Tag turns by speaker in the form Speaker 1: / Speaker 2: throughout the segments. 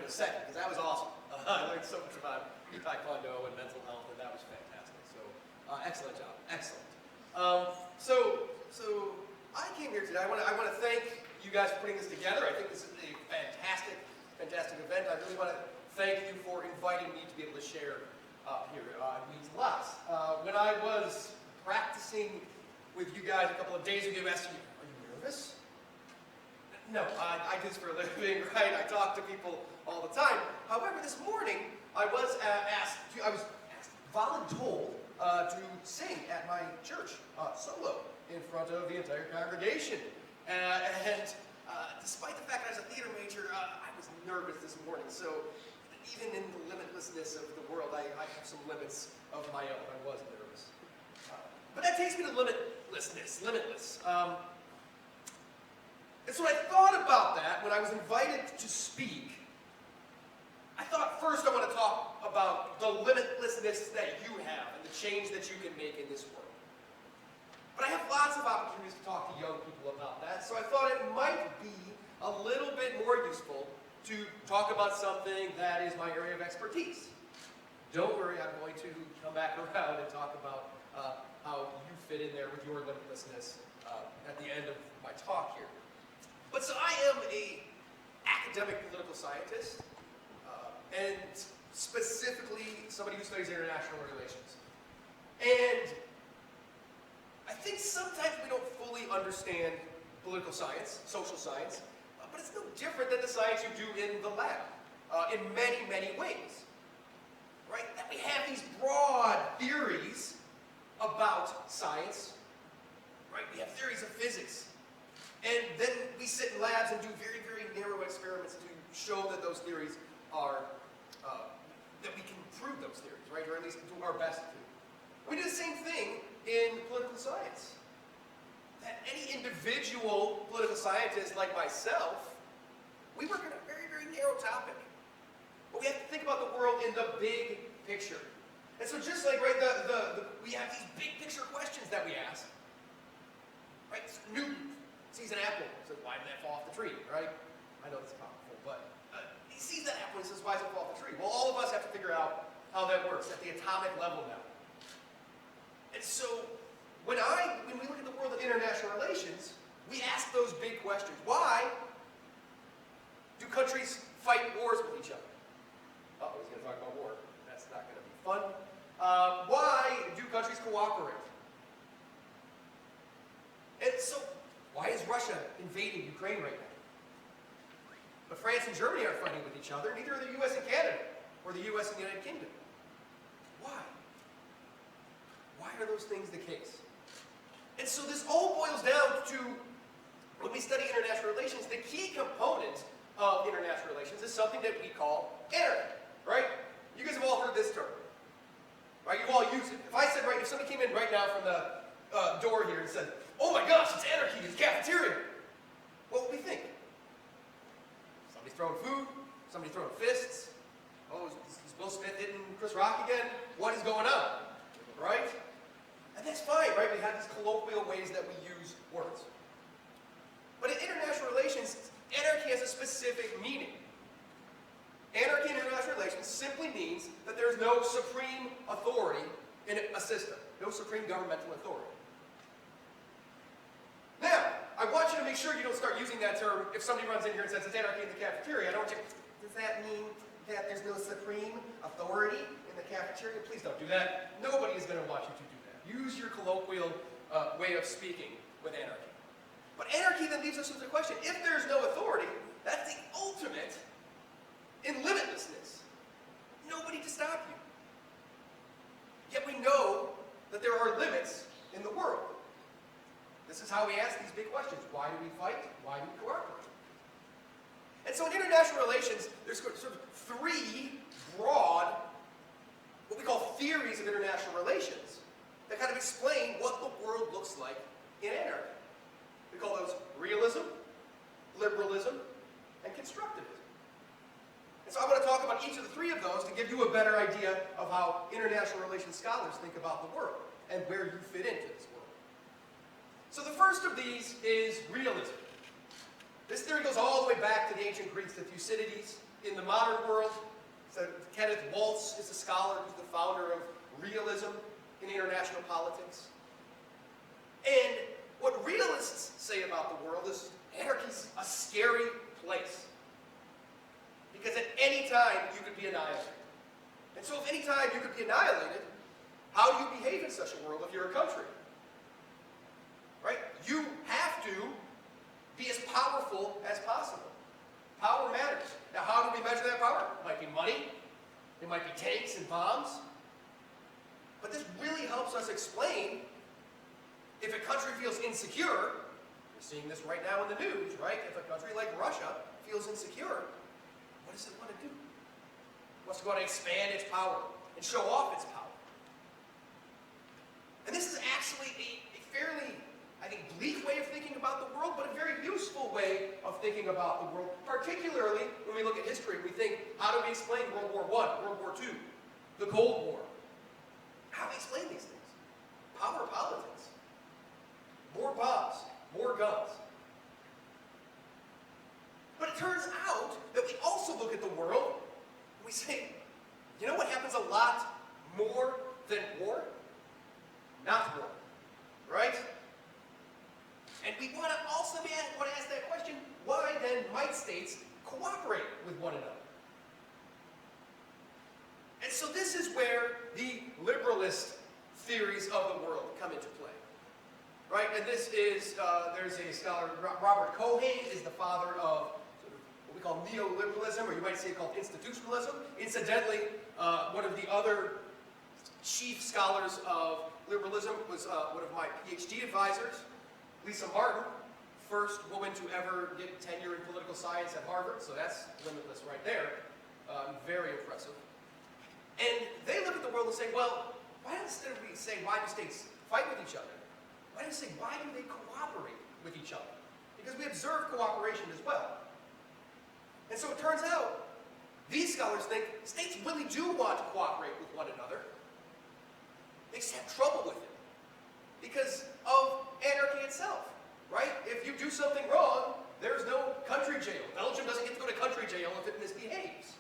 Speaker 1: a second, because that was awesome. I learned so much about Taekwondo and mental health, and that was fantastic. So, excellent job, excellent. So I came here today. I want to thank you guys for putting this together. I think this is a fantastic event. I really want to thank you for inviting me to be able to share here. It means lots. When I was practicing with you guys a couple of days ago, you asked me, "Are you nervous?" No, I do this for a living, right? I talk to people all the time. However, this morning I was voluntold to sing at my church solo in front of the entire congregation. And despite the fact that I was a theater major, I was nervous this morning. So even in the limitlessness of the world, I have some limits of my own. I was nervous. But that takes me to limitlessness, limitless. And so I thought about that when I was invited to speak. I thought first I want to talk about the limitlessness that you have and the change that you can make in this world. But I have lots of opportunities to talk to young people about that, so I thought it might be a little bit more useful to talk about something that is my area of expertise. Don't worry, I'm going to come back around and talk about how you fit in there with your limitlessness at the end of my talk here. But so I am an academic political scientist, and specifically somebody who studies international relations. And I think sometimes we don't fully understand political science, social science, but it's no different than the science you do in the lab, in many, many ways. Right? That we have these broad theories about science, right? We have theories of physics. And then we sit in labs and do very, very narrow experiments to show that those theories are, that we can prove those theories, right? Or at least do our best to. We do the same thing in political science. That any individual political scientist like myself, we work on a very, very narrow topic. But we have to think about the world in the big picture. And so just like, right, we have these big picture questions that we ask. Right? So Newton sees an apple, says, "Why did that fall off the tree?" Right? I know it's powerful, but he sees that apple and says, "Why does it fall off the tree?" Well, all of us have to figure out how that works at the atomic level now. And so when we look at the world of international relations, we ask those big questions. Why do countries fight wars with each other? Oh, he's going to talk about war. That's not going to be fun. Why do countries cooperate? And so, why is Russia invading Ukraine right now? But France and Germany aren't fighting with each other, neither are the U.S. and Canada, or the U.S. and the United Kingdom. Why? Why are those things the case? And so this all boils down to, when we study international relations, the key component of international relations is something that we call anarchy, right? You guys have all heard this term, right? You all use it. If I said, right, if somebody came in right now from the door here and said, "Oh my gosh, it's anarchy in the cafeteria," what would we think? Somebody's throwing food, somebody's throwing fists. Oh, is Will Smith hitting Chris Rock again? What is going on? Right? And that's fine, right? We have these colloquial ways that we use words. But in international relations, anarchy has a specific meaning. Anarchy in international relations simply means that there's no supreme authority in a system, no supreme governmental authority. Now, I want you to make sure you don't start using that term if somebody runs in here and says it's anarchy in the cafeteria. I don't want you, does that mean that there's no supreme authority in the cafeteria? Please don't do that. Nobody is going to want you to do that. Use your colloquial way of speaking with anarchy. But anarchy then leaves us with the question, if there's no authority, that's the ultimate in limitlessness. Nobody to stop you. Yet we know that there are limits in the world. This is how we ask these big questions. Why do we fight? Why do we cooperate? And so in international relations, there's sort of three broad, what we call theories of international relations, that kind of explain what the world looks like in anarchy. We call those realism, liberalism, and constructivism. And so I want to talk about each of the three of those to give you a better idea of how international relations scholars think about the world and where you fit into this world. So the first of these is realism. This theory goes all the way back to the ancient Greeks, to Thucydides, in the modern world. So Kenneth Waltz is a scholar who's the founder of Realism in international politics. And what realists say about the world is anarchy's a scary place. Because at any time you could be annihilated. And so if any time you could be annihilated, how do you behave in such a world if you're a country? Right? You have to be as powerful as possible. Power matters. Now, how do we measure that power? It might be money. It might be tanks and bombs. But this really helps us explain if a country feels insecure. We're seeing this right now in the news, right? If a country like Russia feels insecure, what does it want to do? It wants to go out and expand its power and show off its power. And this is actually a fairly, I think, bleak way of thinking about the world, but a very useful way of thinking about the world. Particularly when we look at history, we think, how do we explain World War I, World War II, the Cold War? How do we explain these things? Power politics. More bombs, more guns. But it turns out that we also look at the world and we say, you know what happens a lot more than war? Not war. Right? And we want to also ask that question, why then might states cooperate with one another? And so this is where the liberalist theories of the world come into play. Right? And this is, there's a scholar, Robert Cohen is the father of what we call neoliberalism, or you might say called institutionalism. Incidentally, one of the other chief scholars of liberalism was one of my PhD advisors, Lisa Martin, first woman to ever get tenure in political science at Harvard, so that's limitless right there. Very impressive. And they look at the world and say, well, why instead of we say, why do states fight with each other? Why do we say, why do they cooperate with each other? Because we observe cooperation as well. And so it turns out, these scholars think states really do want to cooperate with one another. They just have trouble with it because of anarchy itself, right? If you do something wrong, there's no country jail. Belgium doesn't get to go to country jail if it misbehaves.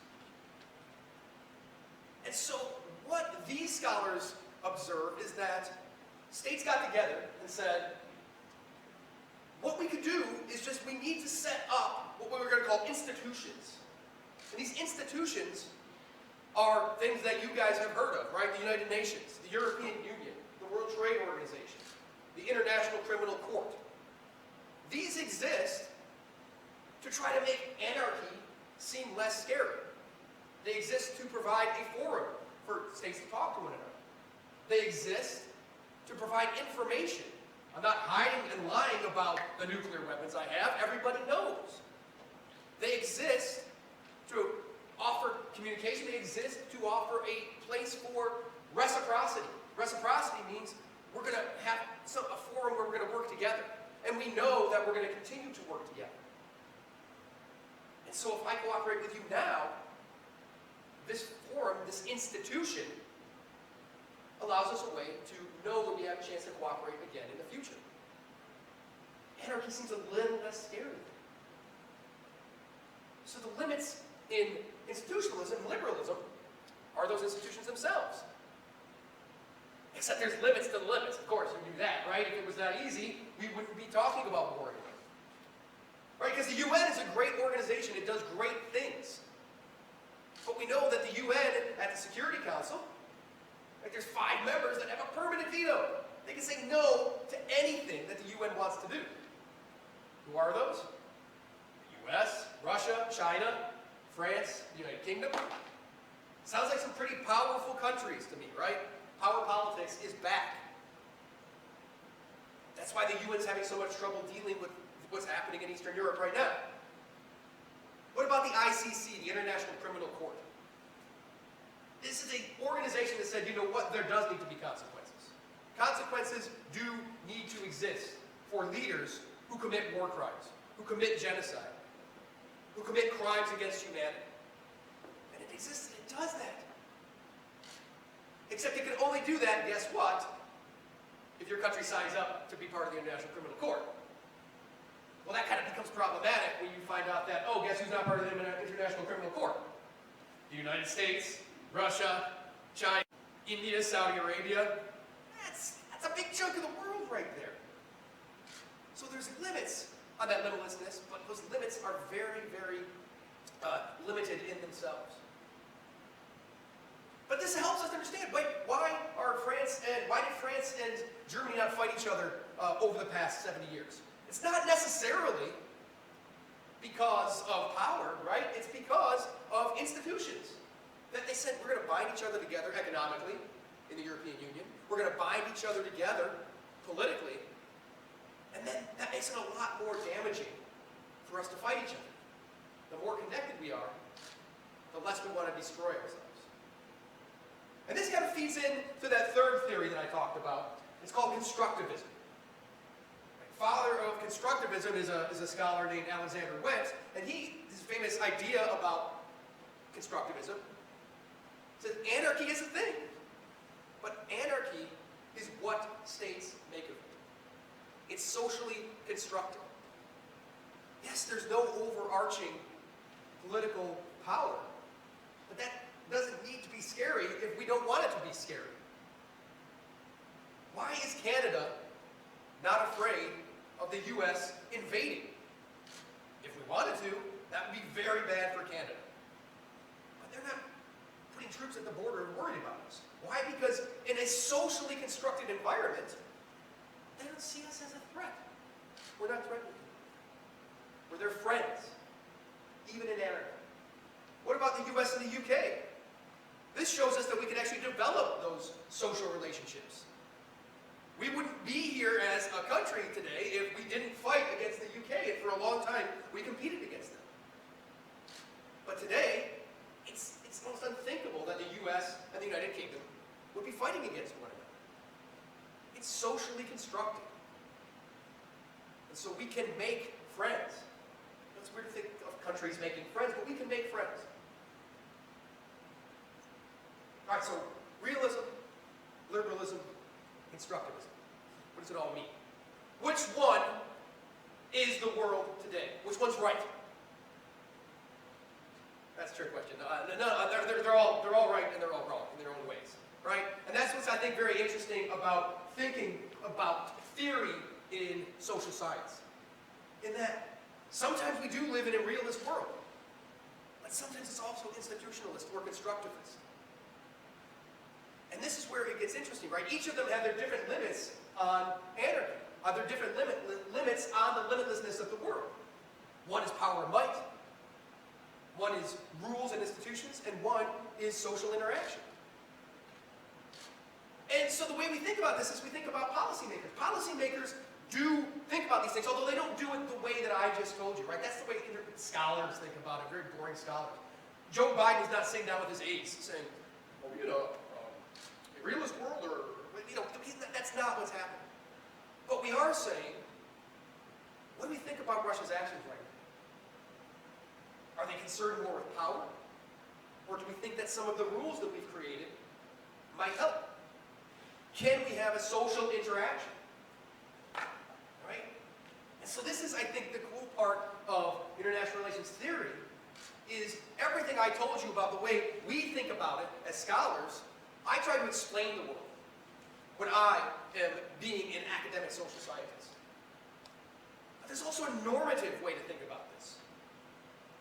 Speaker 1: And so what these scholars observe is that states got together and said, what we could do is just we need to set up what we're going to call institutions. And these institutions are things that you guys have heard of, right? The United Nations, the European Union, the World Trade Organization, the International Criminal Court. These exist to try to make anarchy seem less scary. They exist to provide a forum for states to talk to one another. They exist to provide information. I'm not hiding and lying about the nuclear weapons I have. Everybody knows. They exist to offer communication. They exist to offer a place for reciprocity. Reciprocity means we're going to have a forum where we're going to work together. And we know that we're going to continue to work together. And so if I cooperate with you now, this forum, this institution, allows us a way to know that we have a chance to cooperate again in the future. Anarchy seems a little less scary. So the limits in institutionalism and liberalism are those institutions themselves. Except there's limits to the limits. Of course, we knew that, right? If it was that easy, we wouldn't be talking about war anymore. Right? Because the UN is a great organization. It does great things. But we know that the UN at the Security Council, like there's 5 members that have a permanent veto. They can say no to anything that the UN wants to do. Who are those? The US, Russia, China, France, the United Kingdom. Sounds like some pretty powerful countries to me, right? Power politics is back. That's why the UN's having so much trouble dealing with what's happening in Eastern Europe right now. What about the ICC, the International Criminal Court? This is an organization that said, you know what, there does need to be consequences. Consequences do need to exist for leaders who commit war crimes, who commit genocide, who commit crimes against humanity. And it exists, and it does that. Except it can only do that, guess what, if your country signs up to be part of the International Criminal Court. Well, that kind of becomes problematic when you find out that, oh, guess who's not part of the International Criminal Court? The United States, Russia, China, India, Saudi Arabia. That's a big chunk of the world right there. So there's limits on that limitlessness, but those limits are very, very limited in themselves. But this helps us understand, why did France and Germany not fight each other over the past 70 years? It's not necessarily because of power, right? It's because of institutions. That they said, we're going to bind each other together economically in the European Union. We're going to bind each other together politically. And then that makes it a lot more damaging for us to fight each other. The more connected we are, the less we want to destroy ourselves. And this kind of feeds into that third theory that I talked about. It's called Constructivism. The father of Constructivism is a scholar named Alexander Went, and his famous idea about Constructivism says anarchy is a thing, but anarchy is what states make of it. It's socially constructed. Yes, there's no overarching political power, but that doesn't need to be scary if we don't want it to be scary. Why is Canada not afraid of the U.S. invading? If we wanted to, that would be very bad for Canada. But they're not putting troops at the border and worried about us. Why? Because in a socially constructed environment, they don't see us as a threat. We're not threatening them. We're their friends, even in anarchy. What about the U.S. and the U.K.? This shows us that we can actually develop those social relationships. We wouldn't be here as a country today if we didn't fight against the UK, and for a long time we competed against them. But today, it's almost unthinkable that the US and the United Kingdom would be fighting against one another. It's socially constructed. And so we can make friends. It's weird to think of countries making friends, but we can make friends. All right, so realism, liberalism, Constructivism. What does it all mean? Which one is the world today? Which one's right? That's a trick question. They're all right and they're all wrong in their own ways, right? And that's what's, I think, very interesting about thinking about theory in social science. In that sometimes we do live in a realist world, but sometimes it's also institutionalist or constructivist. And this is where it gets interesting, right? Each of them have their different limits on anarchy, their different limits on the limitlessness of the world. One is power and might, one is rules and institutions, and one is social interaction. And so the way we think about this is we think about policymakers. Policymakers do think about these things, although they don't do it the way that I just told you, right? That's the way scholars think about it, very boring scholars. Joe Biden is not sitting down with his aides saying, oh, a realist world, or, that's not what's happening. But we are saying, what do we think about Russia's actions right now? Are they concerned more with power? Or do we think that some of the rules that we've created might help? Can we have a social interaction? Right? And so this is, I think, the cool part of international relations theory, is everything I told you about the way we think about it as scholars, I try to explain the world when I am being an academic social scientist. But there's also a normative way to think about this.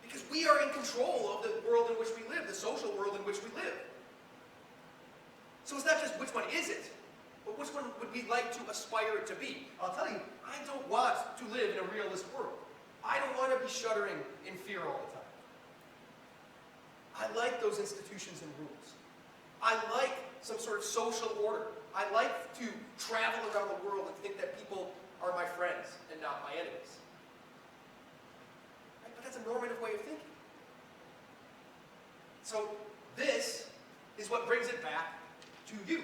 Speaker 1: Because we are in control of the world in which we live, the social world in which we live. So it's not just which one is it, but which one would we like to aspire it to be. I'll tell you, I don't want to live in a realist world. I don't want to be shuddering in fear all the time. I like those institutions and rules. I like some sort of social order. I like to travel around the world and think that people are my friends and not my enemies. Right? But that's a normative way of thinking. So this is what brings it back to you.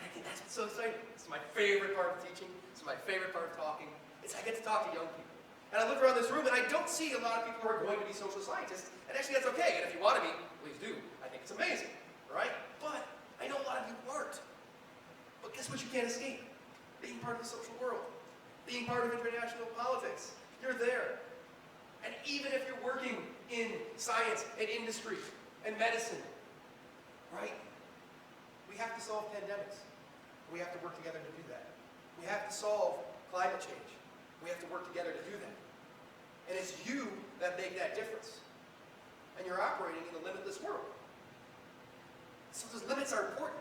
Speaker 1: I think that's what's so exciting. It's my favorite part of teaching. It's my favorite part of talking. It's I get to talk to young people. And I look around this room and I don't see a lot of people who are going to be social scientists. And actually that's okay. And if you want to be, please do. I think it's amazing. Right? But I know a lot of you aren't. But guess what you can't escape? Being part of the social world. being part of international politics. You're there. And even if you're working in science and industry and medicine, right? We have to solve pandemics. We have to work together to do that. We have to solve climate change. We have to work together to do that. And it's you that make that difference. And you're operating in a limitless world. So those limits are important.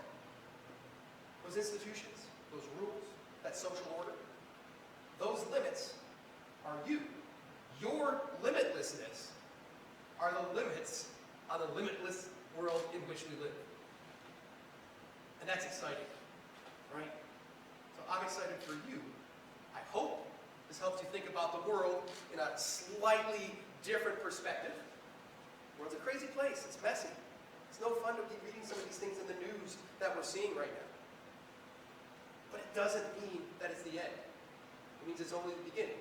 Speaker 1: Those institutions, those rules, that social order, those limits are you. Your limitlessness are the limits on the limitless world in which we live. And that's exciting, right? So I'm excited for you. I hope this helps you think about the world in a slightly different perspective. The world's a crazy place. It's messy. It's no fun to be reading some of these things in the news that we're seeing right now. But it doesn't mean that it's the end. It means it's only the beginning.